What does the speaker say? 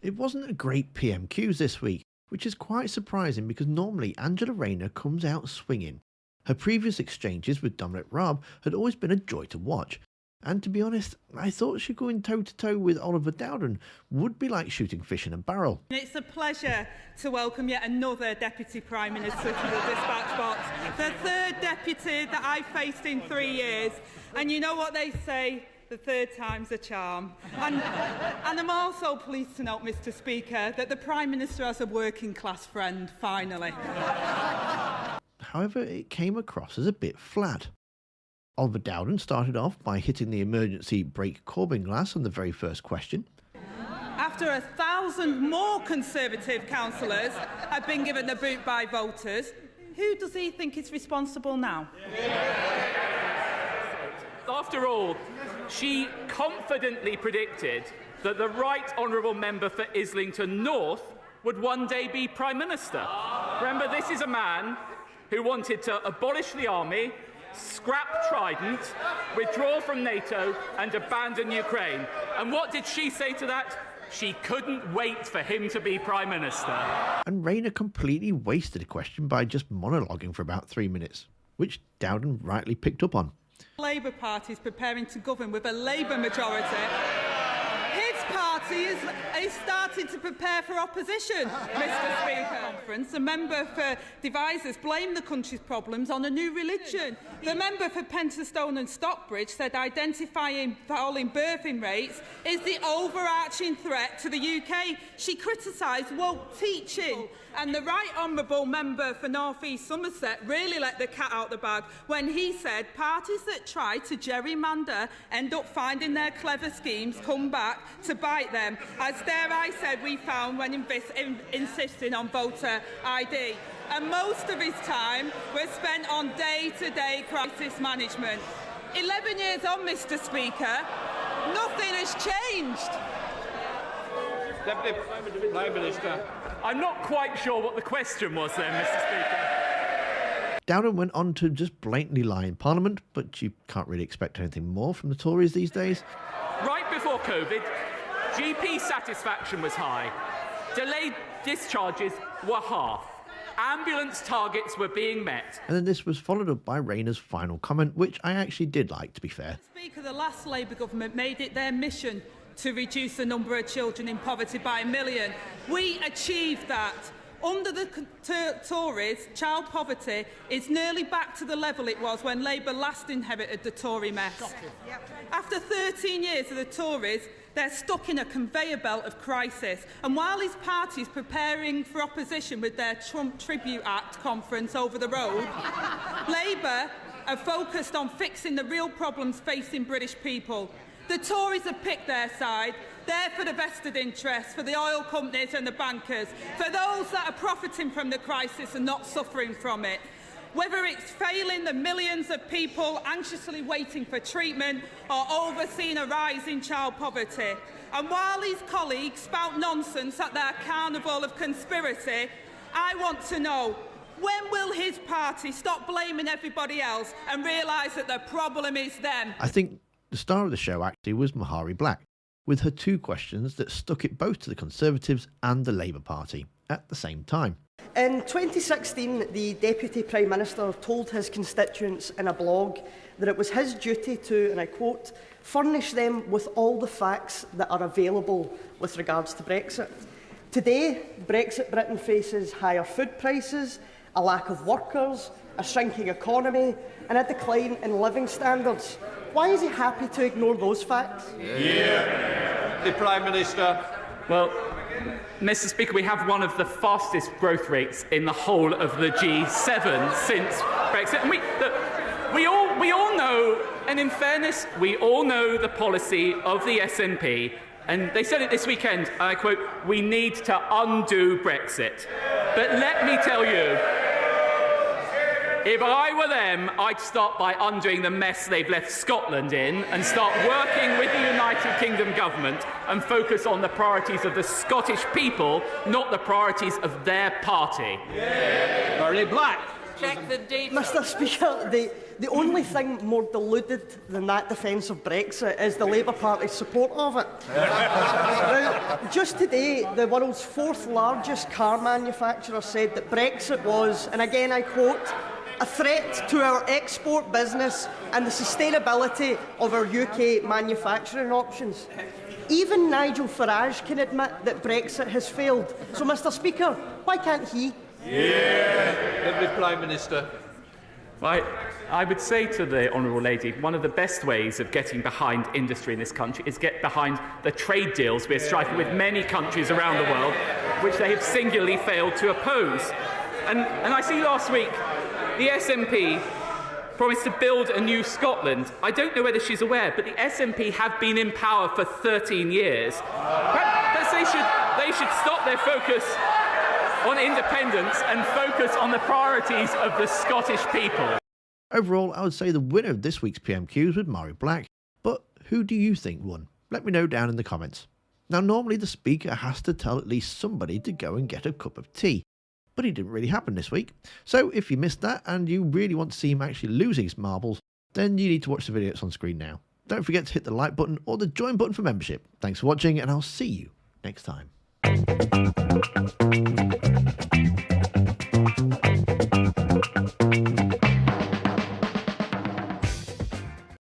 It wasn't a great PMQs this week, which is quite surprising because normally Angela Rayner comes out swinging. Her previous exchanges with Dominic Raab had always been a joy to watch, and to be honest, I thought she going toe-to-toe with Oliver Dowden would be like shooting fish in a barrel. It's a pleasure to welcome yet another Deputy Prime Minister to the dispatch box, the third deputy that I've faced in 3 years, and you know what they say, the third time's a charm. And I'm also pleased to note, Mr Speaker, that the Prime Minister has a working class friend, finally. However, it came across as a bit flat. Oliver Dowden started off by hitting the emergency brake Corbyn glass on the very first question. After 1,000 more Conservative councillors have been given the boot by voters, who does he think is responsible now? After all, she confidently predicted that the Right Honourable Member for Islington North would one day be Prime Minister. Remember, this is a man who wanted to abolish the army, scrap Trident, withdraw from NATO and abandon Ukraine. And what did she say to that? She couldn't wait for him to be Prime Minister. And Rayner completely wasted a question by just monologuing for about 3 minutes, which Dowden rightly picked up on. The Labour Party is preparing to govern with a Labour majority. His party is starting to prepare for opposition, Mr Speaker. Conference, the member for Devizes blamed the country's problems on a new religion. The member for Pentonstone and Stockbridge said identifying falling birthing rates is the overarching threat to the UK. She criticised woke teaching. And the Right Honourable Member for North East Somerset really let the cat out the bag when he said parties that try to gerrymander end up finding their clever schemes come back to bite them, as dare I said we found when insisting on voter ID. And most of his time was spent on day-to-day crisis management. 11 years on, Mr Speaker, nothing has changed. Deputy Prime Minister. I'm not quite sure what the question was then, Mr Speaker. Dowden went on to just blatantly lie in Parliament, but you can't really expect anything more from the Tories these days. Right before COVID, GP satisfaction was high. Delayed discharges were half. Ambulance targets were being met. And then this was followed up by Rayner's final comment, which I actually did like, to be fair. Speaker, the last Labour government made it their mission to reduce the number of children in poverty by 1 million. We achieved that. Under the Tories, child poverty is nearly back to the level it was when Labour last inherited the Tory mess. After 13 years of the Tories, they're stuck in a conveyor belt of crisis. And while his party is preparing for opposition with their Trump Tribute Act conference over the road, Labour are focused on fixing the real problems facing British people. The Tories have picked their side. They're for the vested interests, for the oil companies and the bankers, for those that are profiting from the crisis and not suffering from it. Whether it's failing the millions of people anxiously waiting for treatment or overseeing a rise in child poverty. And while his colleagues spout nonsense at their carnival of conspiracy, I want to know, when will his party stop blaming everybody else and realise that the problem is them? I think the star of the show actually was Mahari Black, with her 2 questions that stuck it both to the Conservatives and the Labour Party at the same time. In 2016, the Deputy Prime Minister told his constituents in a blog that it was his duty to, and I quote, furnish them with all the facts that are available with regards to Brexit. Today, Brexit Britain faces higher food prices, a lack of workers, a shrinking economy and a decline in living standards. Why is he happy to ignore those facts? The Prime Minister. Well, Mr Speaker, we have one of the fastest growth rates in the whole of the G7 since Brexit. And we all know, and in fairness, we all know the policy of the SNP. And they said it this weekend, and I quote, we need to undo Brexit. But let me tell you, if I were them, I'd start by undoing the mess they've left Scotland in and start working with the United Kingdom government and focus on the priorities of the Scottish people, not the priorities of their party. Mahari Black. Check the data. Mr Speaker, the only thing more deluded than that defence of Brexit is the Labour Party's support of it. Now, just today, the world's fourth largest car manufacturer said that Brexit was, and again I quote, a threat to our export business and the sustainability of our UK manufacturing options. Even Nigel Farage can admit that Brexit has failed. So, Mr Speaker, why can't he? The Prime Minister. Right. I would say to the Honourable Lady, one of the best ways of getting behind industry in this country is get behind the trade deals we're striking with many countries around the world, which they have singularly failed to oppose. And I see last week the SNP promised to build a new Scotland. I don't know whether she's aware, but the SNP have been in power for 13 years. Perhaps they should stop their focus on independence and focus on the priorities of the Scottish people. Overall, I would say the winner of this week's PMQs was Murray Black, but who do you think won? Let me know down in the comments. Now, normally the Speaker has to tell at least somebody to go and get a cup of tea, but it didn't really happen this week. So if you missed that and you really want to see him actually losing his marbles, then you need to watch the video that's on screen now. Don't forget to hit the like button or the join button for membership. Thanks for watching, and I'll see you next time.